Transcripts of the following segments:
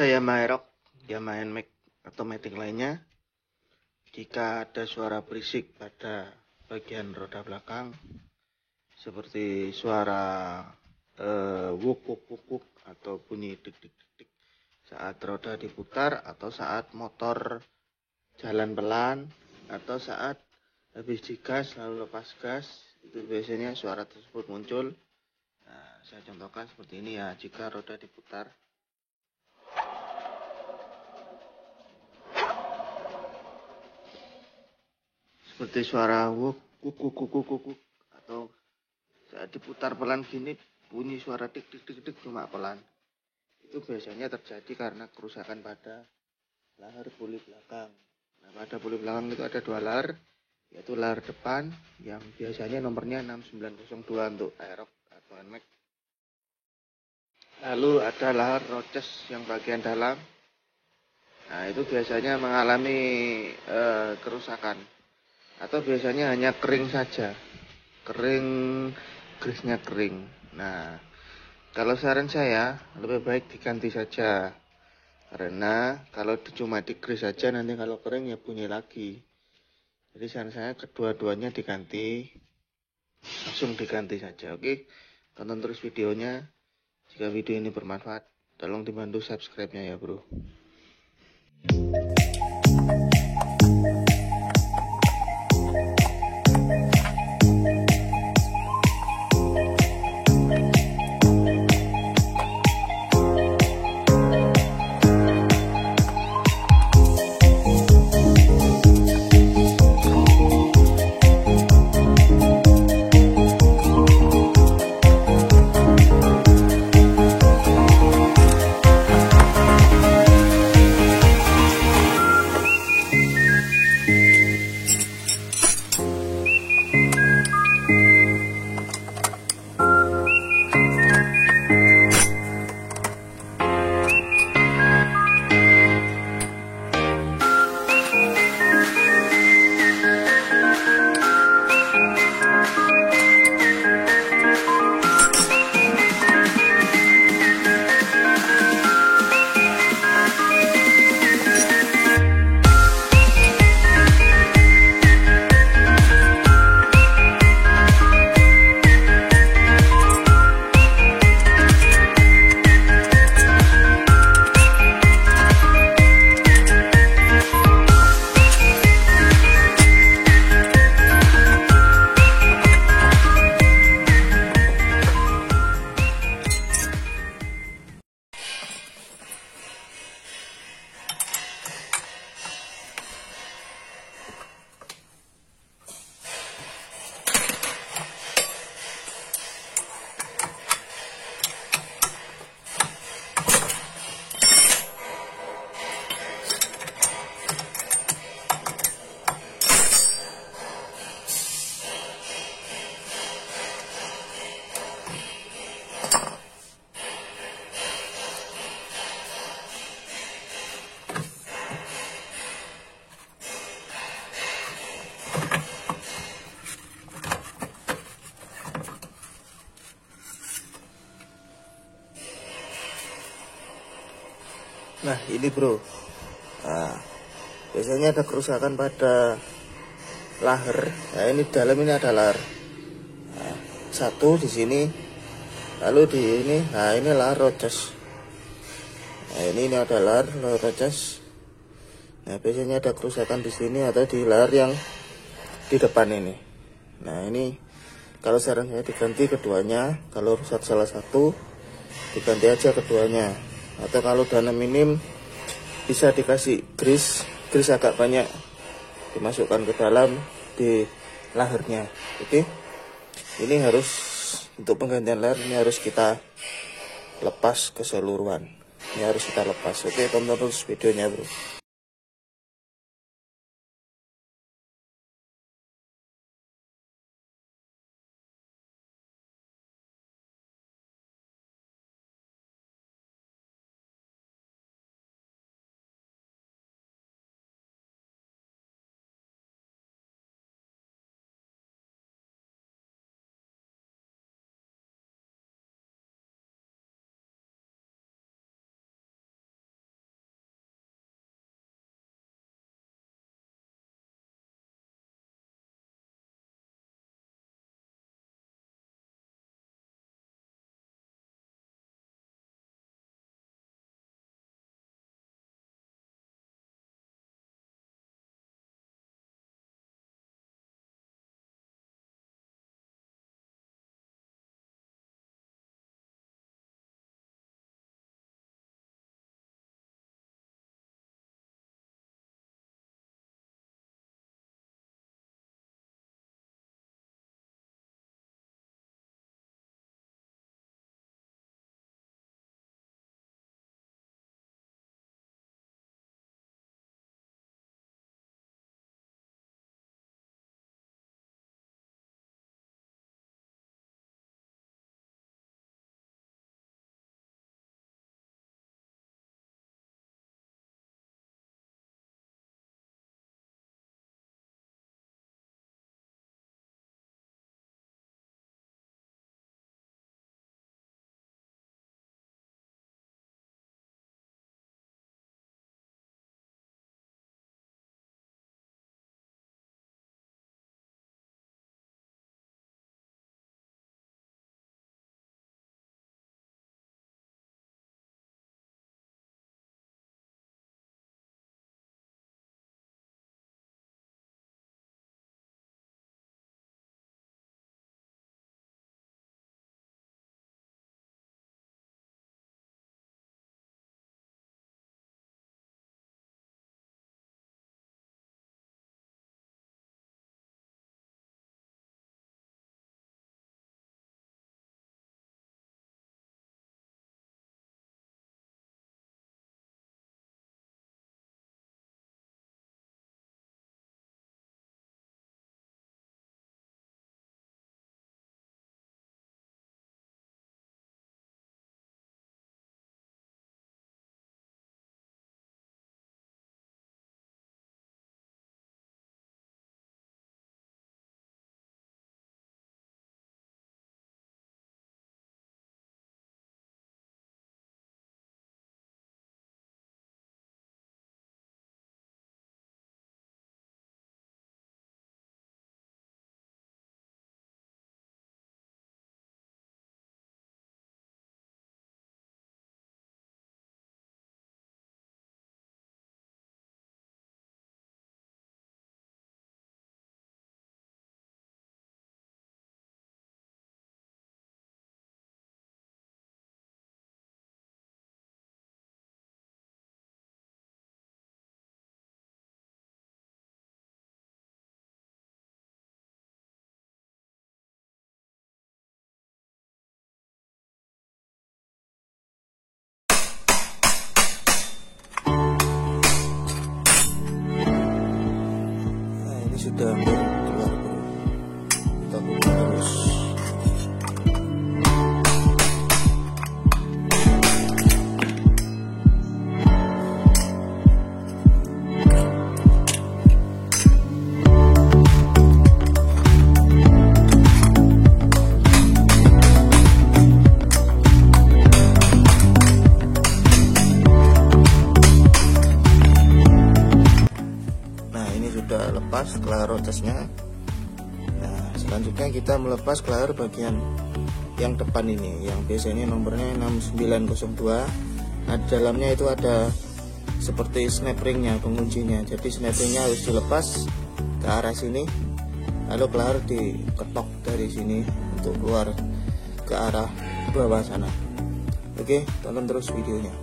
pada Yamaha Aerox, Yamaha NMAX atau matic lainnya, jika ada suara berisik pada bagian roda belakang seperti suara wuk wuk wuk wuk atau bunyi dik dik dik dik saat roda diputar, atau saat motor jalan pelan, atau saat habis digas lalu lepas gas, itu biasanya suara tersebut muncul. Nah, saya contohkan seperti ini ya, jika roda diputar. Seperti suara wuk wuk wuk wuk wuk wuk, atau saat diputar pelan gini bunyi suara tik tik tik tik cuma pelan. Itu biasanya terjadi karena kerusakan pada lahar puli belakang. Nah, pada puli belakang itu ada dua lahar, yaitu lahar depan yang biasanya nomornya 6902 untuk Aerox atau NMAX. Lalu ada lahar roces yang bagian dalam. Nah, itu biasanya mengalami kerusakan, atau biasanya hanya kering saja, kering, grisnya kering. Nah, kalau saran saya lebih baik diganti saja, karena kalau cuma digris saja nanti kalau kering ya bunyi lagi. Jadi saran saya kedua-duanya diganti, langsung diganti saja. Oke, tonton terus videonya. Jika video ini bermanfaat, tolong dibantu subscribe-nya ya bro. Nah ini bro, nah, biasanya ada kerusakan pada lahar. Nah ini dalam ini ada lahar, nah, satu di sini, lalu di ini, nah ini lahar roces. Nah ini ada lahar roces. Nah biasanya ada kerusakan di sini atau di lahar yang di depan ini. Nah ini kalau saran saya diganti keduanya. Kalau rusak salah satu, diganti aja keduanya. Atau kalau dana minim bisa dikasih gris agak banyak dimasukkan ke dalam di laharnya. Oke, ini harus untuk penggantian lahar ini harus kita lepas keseluruhan. Ini harus kita lepas. Oke, tonton terus videonya bro. udah hampir keluar bro. Kita buka terus. Sudah lepas kelar rotesnya. Nah selanjutnya kita melepas kelar bagian yang depan ini, yang biasanya nomornya 6902. Nah di dalamnya itu ada seperti snap ringnya, penguncinya. Jadi snap ringnya harus dilepas ke arah sini, lalu kelar diketok dari sini untuk keluar ke arah bawah sana. Oke, tonton terus videonya.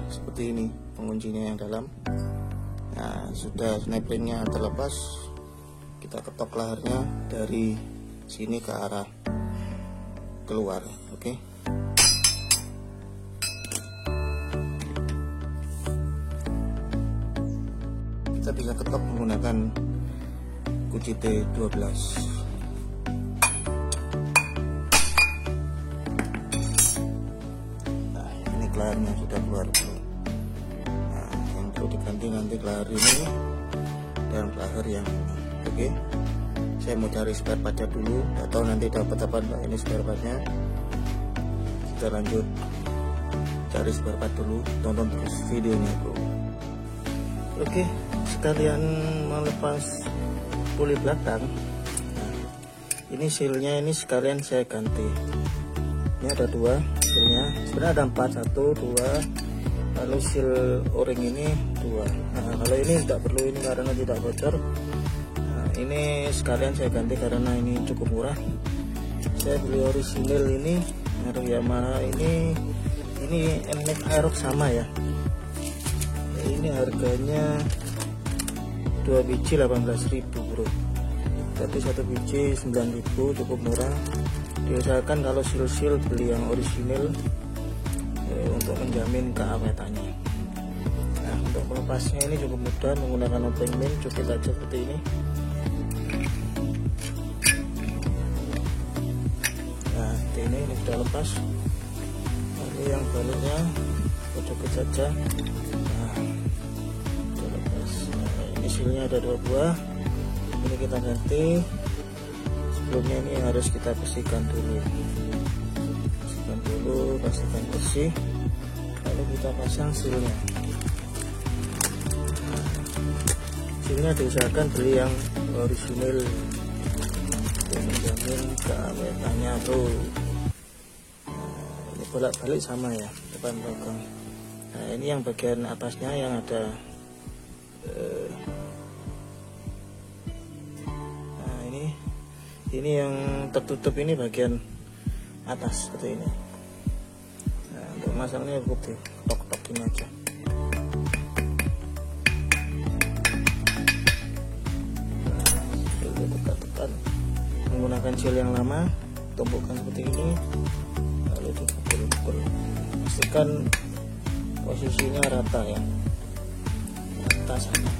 Seperti ini penguncinya yang dalam. Nah sudah snap ringnya terlepas, kita ketok lehernya dari sini ke arah keluar. Oke. Kita bisa ketok menggunakan kunci T12. Nah ini kelarnya sudah keluar bro. Diganti nanti kelar ini dan kelar yang ini. Oke, saya mau cari spare partnya dulu, atau nanti dapat apa enggak ini spare partnya. Kita lanjut cari spare part dulu, tonton terus videonya bro. Oke, sekalian melepas puli belakang. Nah, ini sealnya ini sekalian saya ganti. Ini ada dua sealnya, sebenarnya ada 4, 1, 2. Lalu seal o-ring ini 2. Nah kalau ini tidak perlu ini karena tidak bocor. Nah ini sekalian saya ganti karena ini cukup murah. Saya beli orisinil ini merek Yamaha ini NMAX Aerox sama ya. Ini harganya 2 biji 18.000 bro. Tapi 1 biji 9.000, cukup murah. Diusahakan kalau seal beli yang orisinil untuk menjamin keawetannya. Nah untuk melepasnya ini cukup mudah menggunakan opening pin, cukit aja seperti ini. Nah ini sudah lepas. Lalu yang baliknya cukit saja. Nah sudah lepas. Nah, ini sealnya ada 2 buah. Ini kita ganti. Sebelumnya ini harus kita bersihkan dulu. Pastikan bersih, lalu kita pasang sealnya. Sealnya diusahakan beli yang orisinil untuk menjamin keawetannya bro. Ini bolak-balik sama ya, depan belakang. Nah ini yang bagian atasnya yang ada nah ini yang tertutup, ini bagian atas seperti ini. Untuk masangnya cukup diketok-ketok ini aja. Nah, tekan-tekan menggunakan seal yang lama, tumpukan seperti ini, lalu dipukul-pukul. Pastikan posisinya rata ya, rata sama.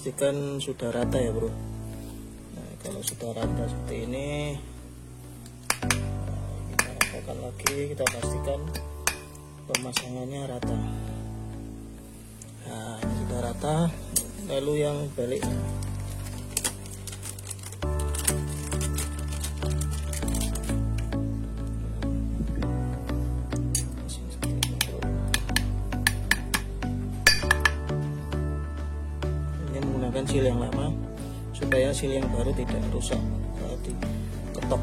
Pastikan sudah rata ya bro. Nah kalau sudah rata seperti ini, kita ratakan lagi, kita pastikan pemasangannya rata. Nah ini sudah rata, lalu yang balik. Menggunakan seal yang lama supaya seal yang baru tidak rusak saat diketok.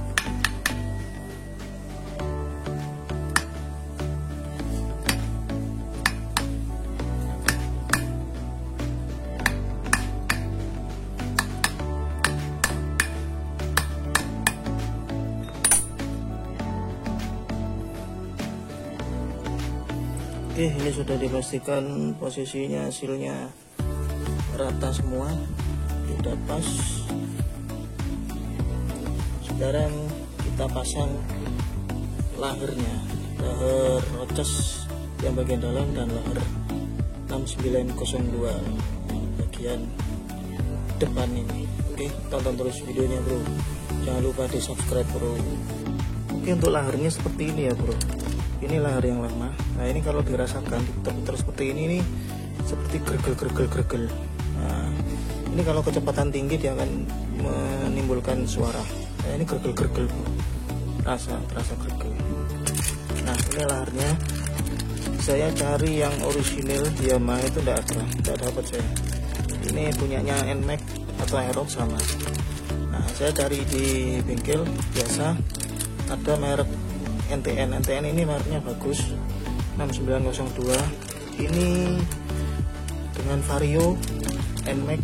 Oke, ini sudah dipastikan posisinya hasilnya rata semua, sudah pas. Sekarang kita pasang lahernya, laher roces yang bagian dalam dan laher 6902 bagian depan ini. Oke, tonton terus videonya bro, jangan lupa di subscribe bro. Oke, untuk lahernya seperti ini ya bro, ini laher yang lama. Nah ini kalau dirasakan putar seperti ini nih, seperti gergel. Nah ini kalau kecepatan tinggi dia akan menimbulkan suara. Nah ini gergel bro, terasa gergel. Nah ini lahernya, saya cari yang orisinil Yamaha itu tidak dapat saya. Ini punyanya Nmax atau Aerox sama. Nah saya cari di bengkel biasa, ada merek NTN ini mereknya bagus, 6902. Ini dengan Vario, Nmax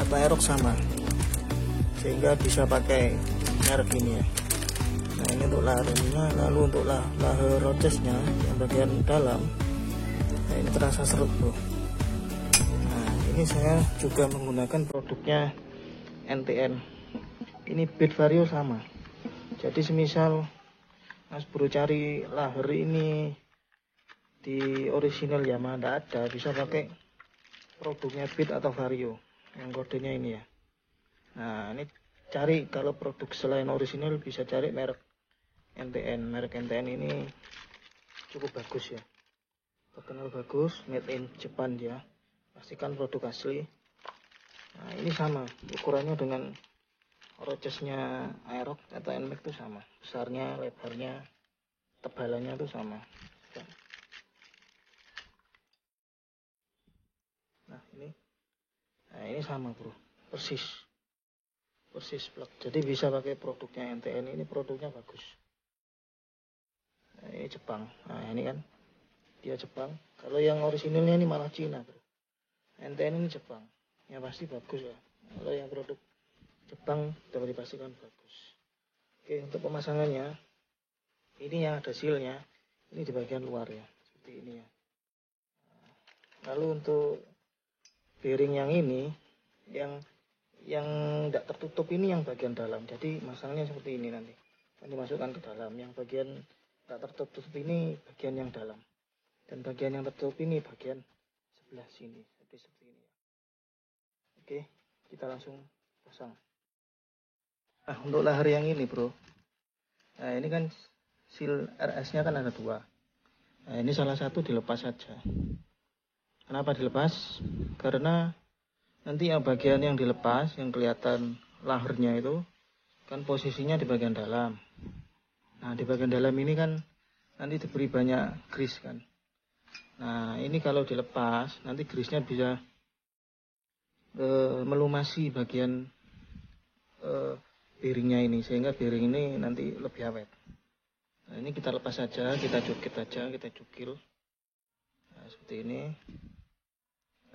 atau Aerox sama, sehingga bisa pakai merek ini ya. Nah ini untuk lahernya. Lalu untuk laher rocesnya yang bagian dalam, nah ini terasa seret bro. Nah ini saya juga menggunakan produknya NTN, ini bead Vario sama. Jadi semisal Mas bro cari laher ini di original Yamaha tidak ada, bisa pakai produknya bead atau Vario yang kodenya ini ya. Nah ini cari, kalau produk selain original bisa cari merek NTN. Merek NTN ini cukup bagus ya, terkenal bagus, made in Japan dia, pastikan produk asli. Nah ini sama ukurannya dengan rocesnya Aerox atau Nmax itu sama, besarnya, lebarnya, tebalannya itu sama. Nah ini sama bro, persis plug. Jadi bisa pakai produknya NTN, ini produknya bagus. Nah, ini Jepang. Nah ini kan dia Jepang. Kalau yang orisinilnya ini malah Cina bro. NTN ini Jepang, ya pasti bagus ya. Kalau yang produk Jepang dapat dipastikan bagus. Oke, untuk pemasangannya ini yang ada sealnya, ini di bagian luar ya, seperti ini ya. Lalu untuk bearing yang ini, yang tidak tertutup ini yang bagian dalam. Jadi masangnya seperti ini, nanti akan dimasukkan ke dalam. Yang bagian tidak tertutup ini bagian yang dalam, dan bagian yang tertutup ini bagian sebelah sini, seperti ini. Oke, kita langsung pasang. Nah untuk laher yang ini bro, nah ini kan seal RS nya kan ada dua. Nah ini salah satu dilepas saja. Kenapa dilepas? Karena nanti yang bagian yang dilepas, yang kelihatan lahernya itu kan posisinya di bagian dalam. Nah di bagian dalam ini kan nanti diberi banyak grease kan. Nah ini kalau dilepas nanti grease-nya bisa melumasi bagian bearingnya ini, sehingga bearing ini nanti lebih awet. Nah ini kita lepas saja, kita cukil. Nah seperti ini.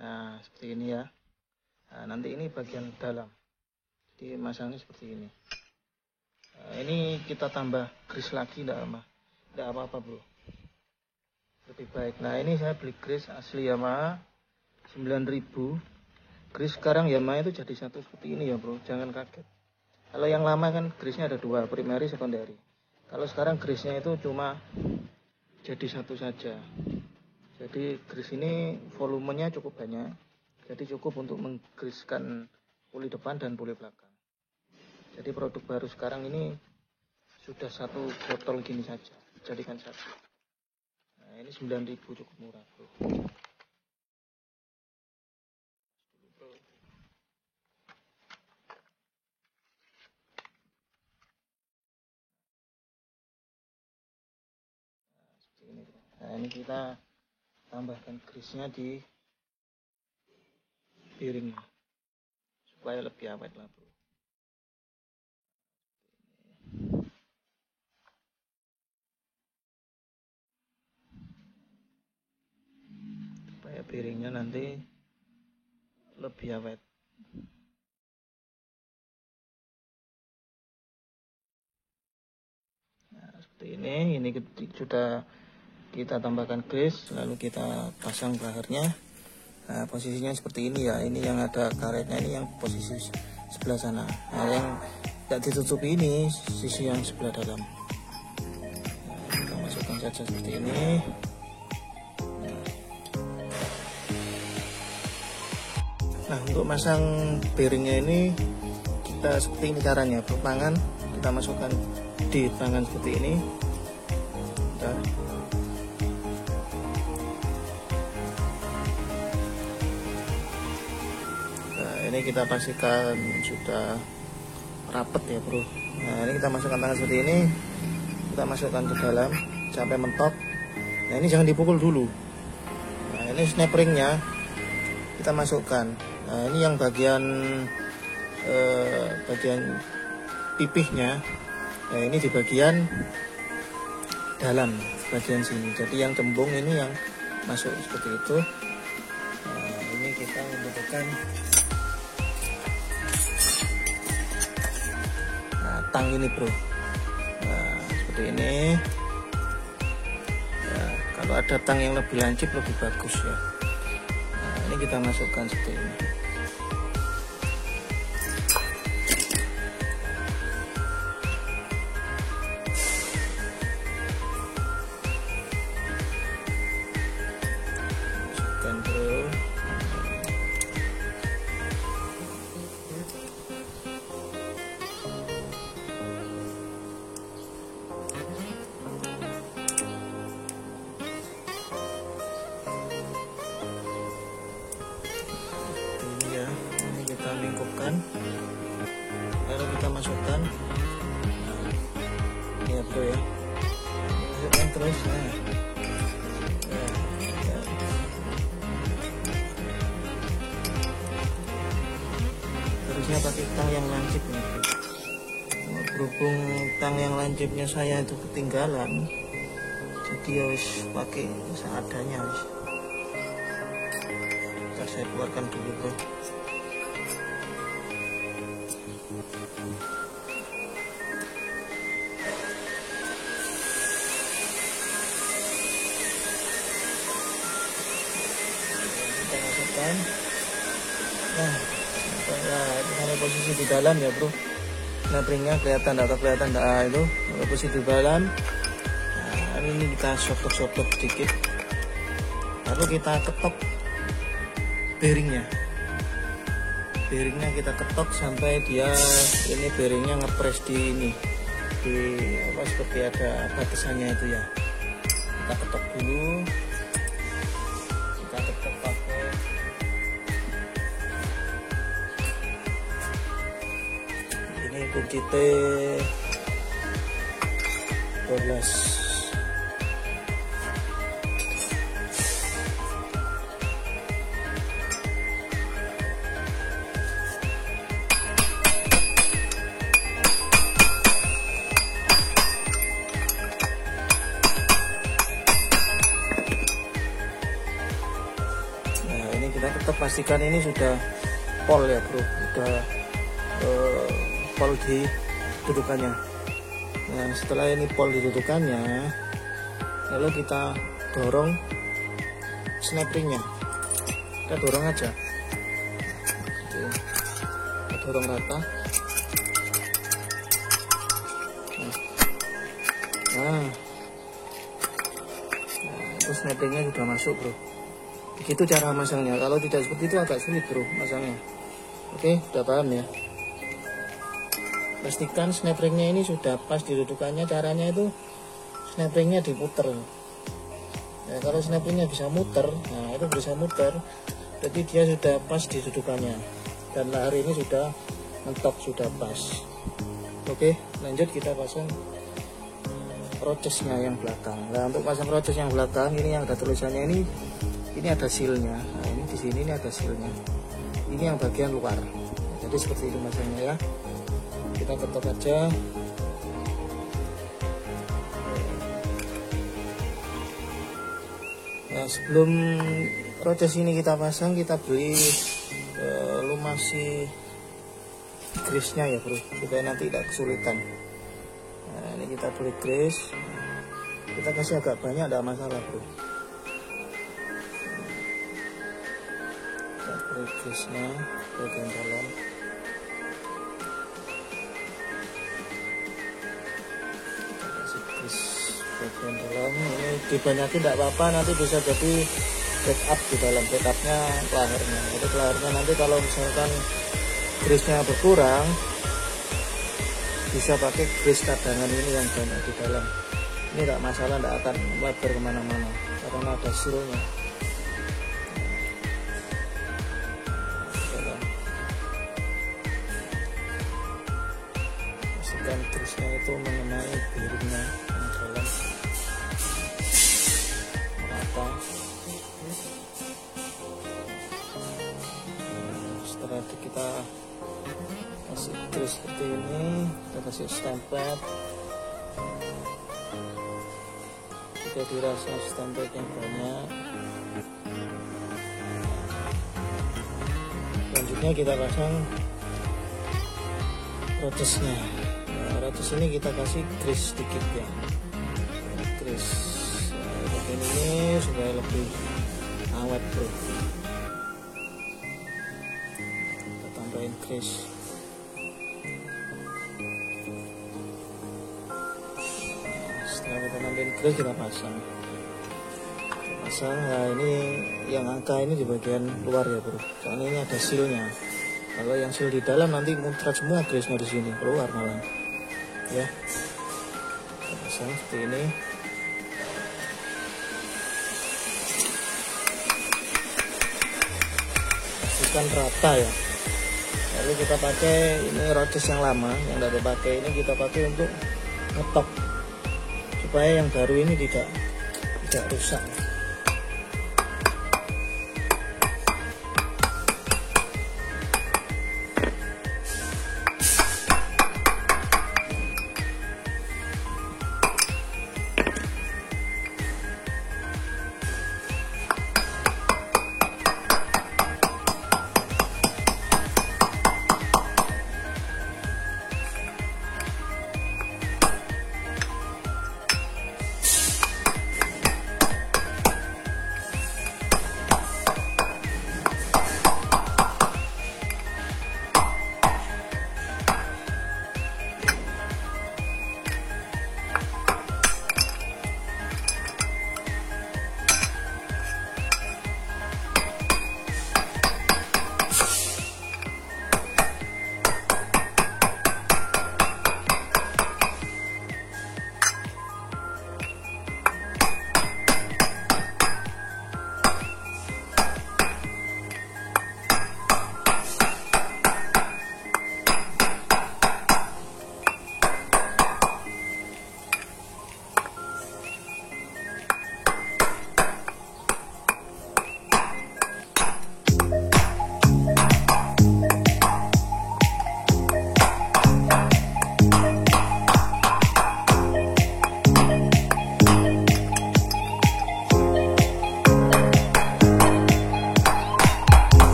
Nah seperti ini ya. Nah nanti ini bagian dalam, jadi masangnya seperti ini. Nah, ini kita tambah grease lagi, tidak apa-apa bro, lebih baik. Nah ini saya beli grease asli Yamaha 9000. Grease sekarang Yamaha itu jadi satu seperti ini ya bro, jangan kaget. Kalau yang lama kan grease-nya ada dua, primary, secondary. Kalau sekarang grease-nya itu cuma jadi satu saja. Jadi grease ini volumenya cukup banyak, jadi cukup untuk menggreaskan puli depan dan puli belakang. Jadi produk baru sekarang ini sudah satu botol gini saja, jadikan satu. Nah ini 9000, cukup murah bro. Nah ini kita tambahkan grease-nya di bearing supaya lebih awet lah bro. Supaya bearingnya nanti lebih awet. Nah seperti ini sudah kita tambahkan grease, lalu kita pasang lahernya. Nah, posisinya seperti ini ya, ini yang ada karetnya, ini yang posisi sebelah sana. Nah, yang tidak ditutupi ini sisi yang sebelah dalam. Nah, kita masukkan saja seperti ini. Nah, untuk masang bearingnya ini kita seperti ini caranya. Tangan kita masukkan di tangan seperti ini. Nah, ini kita pastikan sudah rapet ya bro. Nah, ini kita masukkan tangan seperti ini, kita masukkan ke dalam sampai mentok. Nah, ini jangan dipukul dulu. Nah, ini snap ringnya kita masukkan. Nah, ini yang bagian pipihnya. Nah, ini di bagian dalam, bagian sini. Jadi yang cembung ini yang masuk seperti itu. Nah, ini kita membutuhkan tang ini bro. Nah, seperti ini. Nah, kalau ada tang yang lebih lancip lebih bagus ya. Nah, ini kita masukkan seperti ini. Masukkan bro. Lingkupkan, lalu kita masukkan ya bro ya, masukkan terus. Terusnya pakai tang yang lancip nih bro. Berhubung tang yang lancipnya saya itu ketinggalan, jadi harus pakai seadanya. Saya keluarkan dulu bro. Nah, ini ada posisi di dalam ya bro. Nah, ringnya kelihatan atau kelihatan enggak itu posisi di dalam. Nah, ini kita sotok-sotok sedikit, lalu kita ketok bearingnya. Bearingnya kita ketok sampai dia ini bearingnya ngepres di ini, di apa seperti ada batasannya itu ya. Kita ketok dulu. Kita ketok pakai ini kunci T12. Kita tetap pastikan ini sudah pol ya bro, sudah pol di dudukannya. Nah, setelah ini pol di dudukannya, lalu kita dorong snap ringnya. Kita dorong aja, kita dorong rata. Nah, itu snap ringnya sudah masuk bro. Begitu cara masangnya. Kalau tidak seperti itu agak sulit bro masangnya. Oke, sudah paham ya. Pastikan snap ringnya ini sudah pas di dudukannya. Caranya itu snap ringnya diputer. Nah, kalau snap ringnya bisa muter, nah itu bisa muter, jadi dia sudah pas di dudukannya. Dan lahar ini sudah mentok, sudah pas. Oke, lanjut kita pasang rochesnya yang belakang. Nah, untuk pasang roches yang belakang ini yang ada tulisannya ini ada sealnya. Nah, ini di sini ini ada sealnya. Ini yang bagian luar. Jadi seperti itu masanya ya. Kita ketok aja. Nah, sebelum roches ini kita pasang, kita beli lumasi grease-nya ya bro, supaya nanti tidak kesulitan. Nah, ini kita beli grease. Kita kasih agak banyak, tidak masalah bro. Kita beri grease-nya bagian dalam. Kita kasih grease bagian dalam. Ini dibanyakin tidak apa-apa, nanti bisa jadi backup di dalam. Backupnya lehernya. Jadi lehernya nanti kalau misalkan grease-nya berkurang, bisa pakai grease cadangan ini yang banyak di dalam. Ini tidak masalah, tidak akan melebar kemana-mana karena ada silnya. Pastikan grease-nya itu mengenai bearingnya yang dalam merata. Setelah itu kita kasih grease seperti ini, kita kasih stempel. Jika dirasa stempel yang banyak, selanjutnya kita pasang rodesnya. Nah, rodes ini kita kasih grease sedikit ya, grease bagian ini supaya lebih awet bro. Kita tambahin grease. Setelah kita tambahin grease, kita pasang. Nah ini yang angka ini di bagian luar ya bro, soalnya ini ada sealnya. Kalau yang seal di dalam nanti muncrat semua grease-nya di sini, keluar malah ya. Kita pasang seperti ini. Pastikan rata ya. Lalu kita pakai ini rodes yang lama, yang tidak dipakai ini kita pakai untuk ngetok supaya yang baru ini tidak rusak.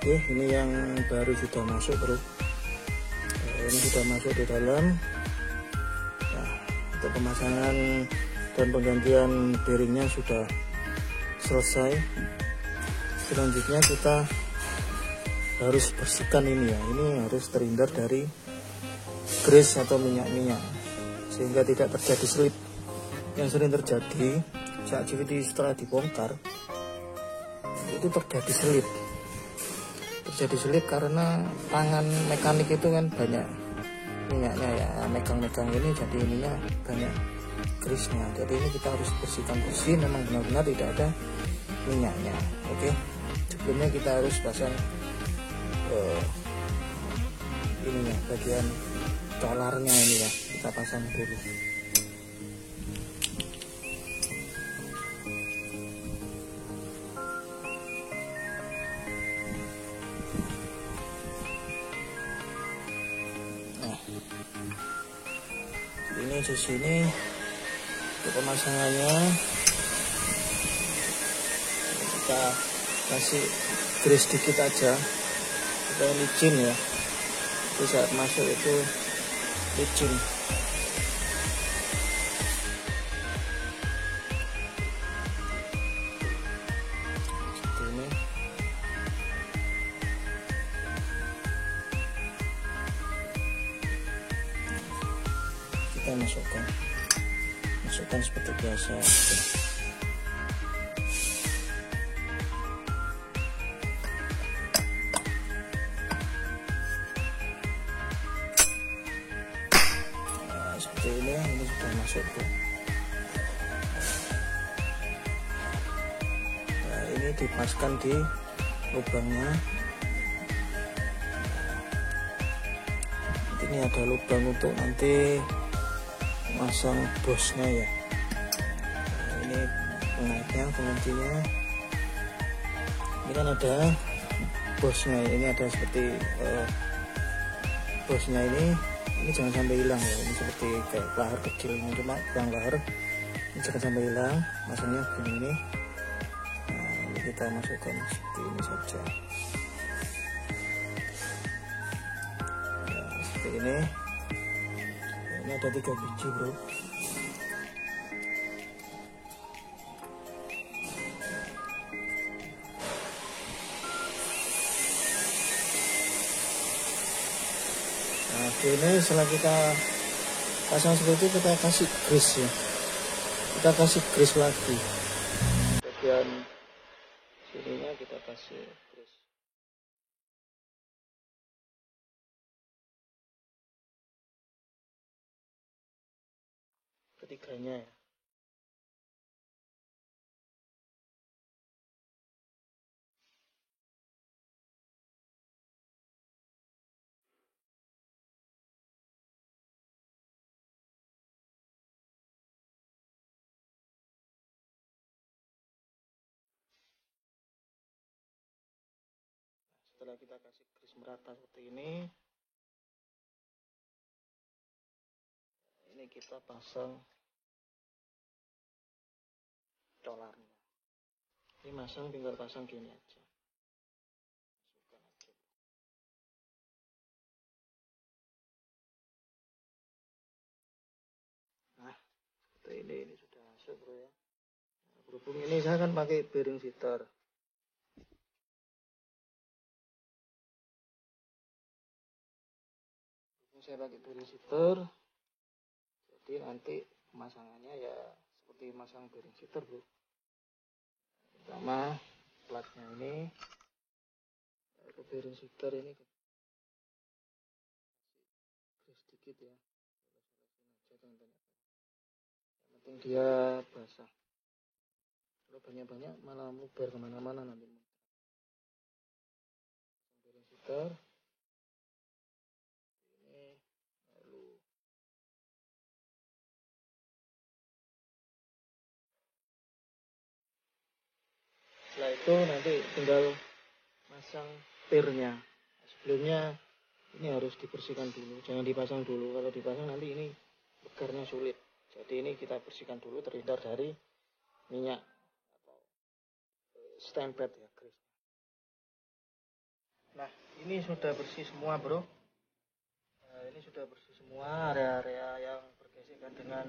Oke, ini yang baru sudah masuk bro. Ini sudah masuk di dalam. Nah, untuk pemasangan dan penggantian bearingnya sudah selesai. Selanjutnya kita harus bersihkan ini ya. Ini harus terhindar dari grease atau minyak-minyak sehingga tidak terjadi slip. Yang sering terjadi ChatGPT setelah dibongkar itu terjadi selip karena tangan mekanik itu kan banyak minyaknya ya, megang-megang ini jadi ininya banyak grease-nya. Jadi ini kita harus bersihkan bersih, memang benar-benar tidak ada minyaknya. Oke, sebelumnya kita harus pasang ininya, bagian colarnya ini ya, kita pasang dulu. Ini di sini pemasangannya kita kasih grease dikit aja supaya licin ya, itu saat masuk itu licin. Seperti ini. Kita masukkan seperti biasa. Nah, seperti ini sudah masuk tuh. Nah, ini dipaskan di lubangnya. Ini ada lubang untuk nanti masang bosnya ya. Nah, ini pengaitnya, penguncinya. Ini kan ada bosnya, ini ada seperti bosnya ini jangan sampai hilang ya. Ini seperti kayak lahar kecil, ini cuma bang lahar, ini jangan sampai hilang. Masangnya begini ini. Nah, ini kita masukkan seperti ini saja. Nah, seperti ini. Ini ada 3 biji bro. Nah ini setelah kita pasang seperti itu, kita kasih grease ya, kita kasih grease lagi bagian sininya, kita kasih grease. Ketiganya ya. Setelah kita kasih grease merata seperti ini kita pasang colarnya. Ini masang tinggal pasang gini aja. Masukkan aja. Nah, seperti ini sudah masuk bro ya. Nah, berhubung ini saya kan pakai bearing fitter. Saya pakai bearing fitter, jadi nanti pemasangannya ya seperti masang bearing fitter bro. Pertama platnya ini ke bearing fitter ini sedikit ya, yang penting dia basah. Kalau banyak-banyak malah mubar kemana-mana nanti. Bearing fitter ini lalu setelah itu nanti tinggal masang pirnya. Sebelumnya ini harus dibersihkan dulu, jangan dipasang dulu. Kalau dipasang nanti ini bekarnya sulit. Jadi ini kita bersihkan dulu, terhindar dari minyak atau stempel ya, grease. Nah, ini sudah bersih semua bro. Nah, ini sudah bersih semua, area-area yang bergesekan dengan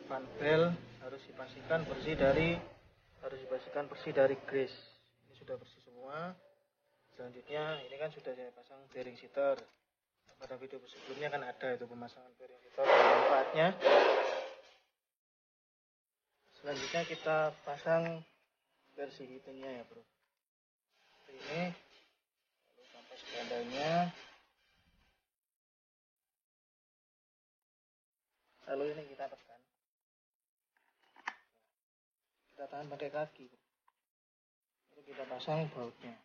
fan belt harus dipastikan bersih dari grease. Ini sudah bersih semua. Selanjutnya ini kan sudah saya pasang bearing seater. Pada video sebelumnya kan ada itu pemasangan bearing seater dan manfaatnya. Selanjutnya kita pasang versi heatingnya ya bro. Ini lalu sampai sekandanya, lalu ini kita tekan, kita tahan pakai kaki, lalu kita pasang bautnya.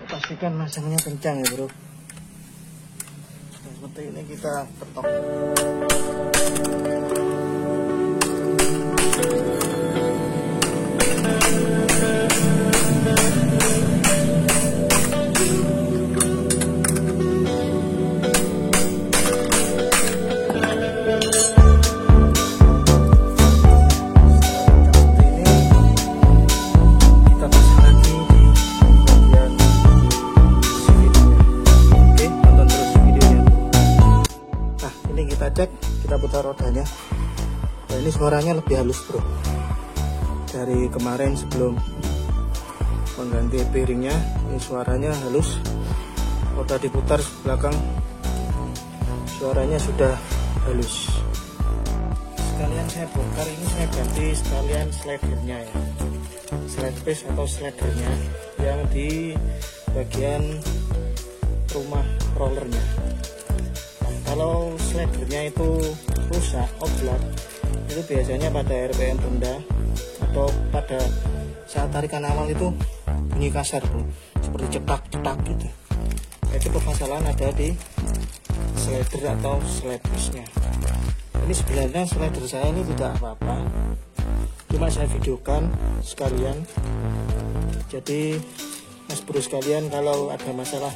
Pastikan masangnya kencang ya bro. Nah, seperti ini kita ketok. Cek, kita putar rodanya. Nah, ini suaranya lebih halus bro dari kemarin sebelum mengganti bearingnya. Ini suaranya halus. Roda diputar belakang, suaranya sudah halus. Sekalian saya bongkar ini, saya ganti sekalian slidernya ya, slide base atau slidernya yang di bagian rumah rollernya. Kalau slidernya itu rusak, oblak, itu biasanya pada RPM rendah atau pada saat tarikan awal itu bunyi kasar bro, seperti cetak-cetak gitu. Itu permasalahan ada di slider atau slide base-nya. Ini sebenarnya slider saya ini tidak apa-apa, cuma saya videokan sekalian. Jadi mas bro sekalian, kalau ada masalah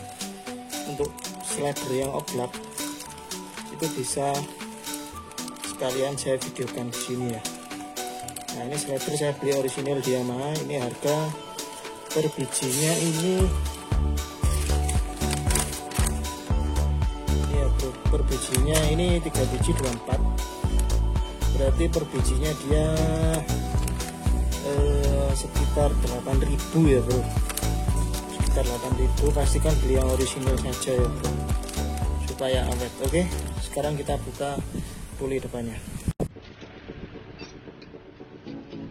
untuk slider yang oblak, itu bisa sekalian saya videokan di sini ya. Nah, ini slider saya beli orisinil di Yamaha. Ini harga per bijinya ini ya bro, per bijinya ini 3 biji 24, berarti per bijinya dia sekitar 8.000 ya bro, sekitar 8.000. Pastikan beli yang orisinil saja ya bro, supaya awet. Oke, sekarang kita buka puli depannya.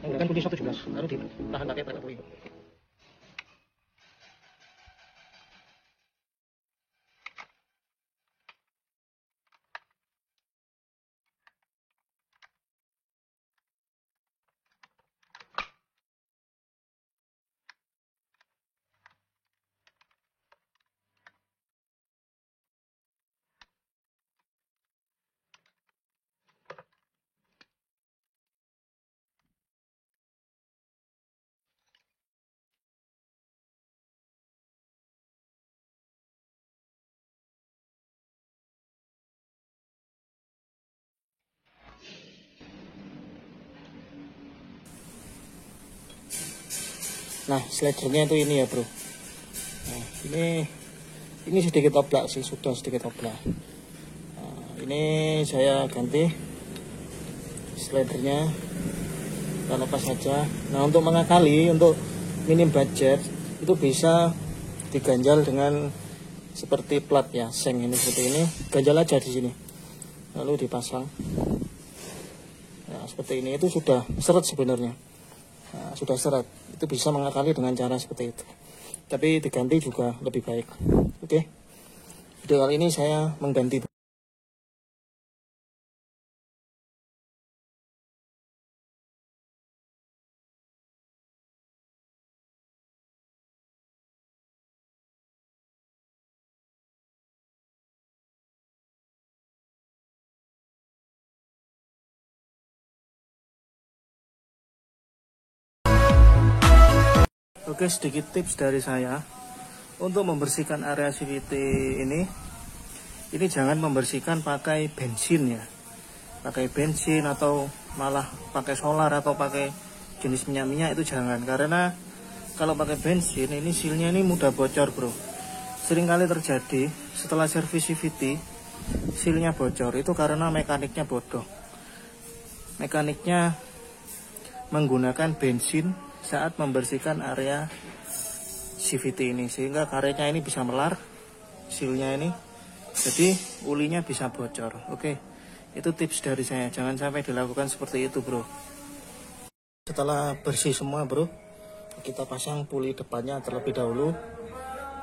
Menggunakan puli 117, lalu ditahan pakai puli. Nah, slidernya itu ini ya bro. Nah, ini sedikit oblak sih, sudah sedikit oblak. Nah, ini saya ganti slidernya, kita lepas saja. Nah, untuk mengakali, untuk minim budget itu bisa diganjal dengan seperti plat ya, seng ini seperti ini, ganjal aja di sini, lalu dipasang. Nah, seperti ini itu sudah seret sebenarnya. Nah, sudah seret, itu bisa mengakali dengan cara seperti itu. Tapi diganti juga lebih baik. Oke. Video kali ini saya mengganti. Oke, sedikit tips dari saya untuk membersihkan area CVT ini jangan membersihkan pakai bensin ya, pakai bensin atau malah pakai solar atau pakai jenis minyak-minyak, itu jangan. Karena kalau pakai bensin ini sealnya ini mudah bocor bro. Seringkali terjadi setelah servis CVT sealnya bocor, itu karena mekaniknya bodoh. Mekaniknya menggunakan bensin saat membersihkan area CVT ini, sehingga karetnya ini bisa melar, sealnya ini, jadi ulinya bisa bocor. Oke, itu tips dari saya, jangan sampai dilakukan seperti itu bro. Setelah bersih semua bro, kita pasang puli depannya terlebih dahulu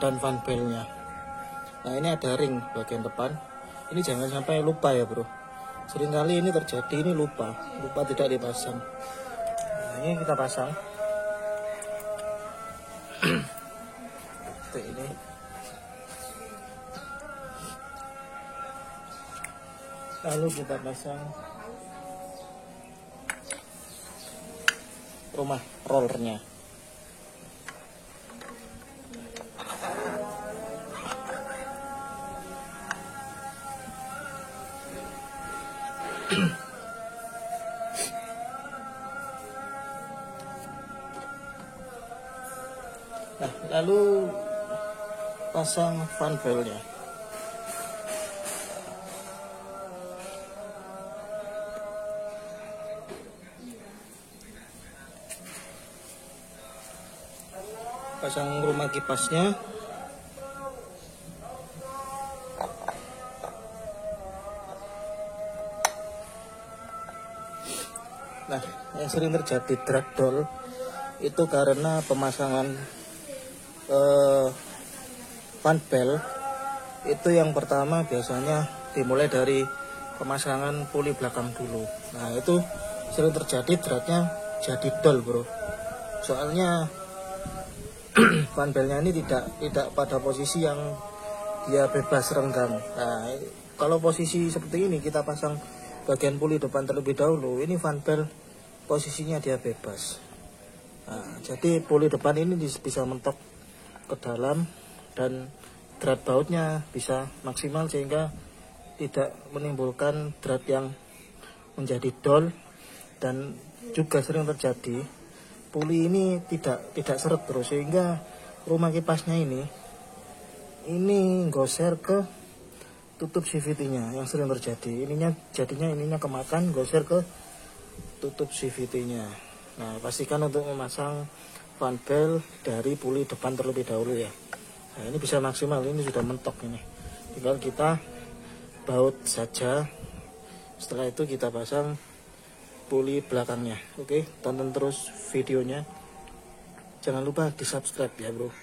dan fan belnya. Nah, ini ada ring bagian depan, ini jangan sampai lupa ya bro. Seringkali ini terjadi, ini lupa tidak dipasang. Nah, ini kita pasang seperti ini. Lalu kita pasang rumah rollernya. Nah, lalu pasang fan belnya. Pasang rumah kipasnya. Nah, yang sering terjadi dragdol itu karena pemasangan fan bel. Itu yang pertama biasanya dimulai dari pemasangan puli belakang dulu. Nah, itu sering terjadi dratnya jadi dol bro. Soalnya fan belnya ini tidak pada posisi yang dia bebas renggang. Nah, kalau posisi seperti ini kita pasang bagian puli depan terlebih dahulu, ini fan bel posisinya dia bebas. Nah, jadi puli depan ini bisa mentok ke dalam dan drat bautnya bisa maksimal, sehingga tidak menimbulkan drat yang menjadi dol. Dan juga sering terjadi puli ini tidak seret terus, sehingga rumah kipasnya ini goser ke tutup CVT-nya. Yang sering terjadi jadinya kemakan, goser ke tutup CVT-nya. Nah, pastikan untuk memasang fan bel dari puli depan terlebih dahulu ya. Nah, ini bisa maksimal, ini sudah mentok ini. Tinggal kita baut saja. Setelah itu kita pasang puli belakangnya. Oke, tonton terus videonya. Jangan lupa di subscribe ya bro.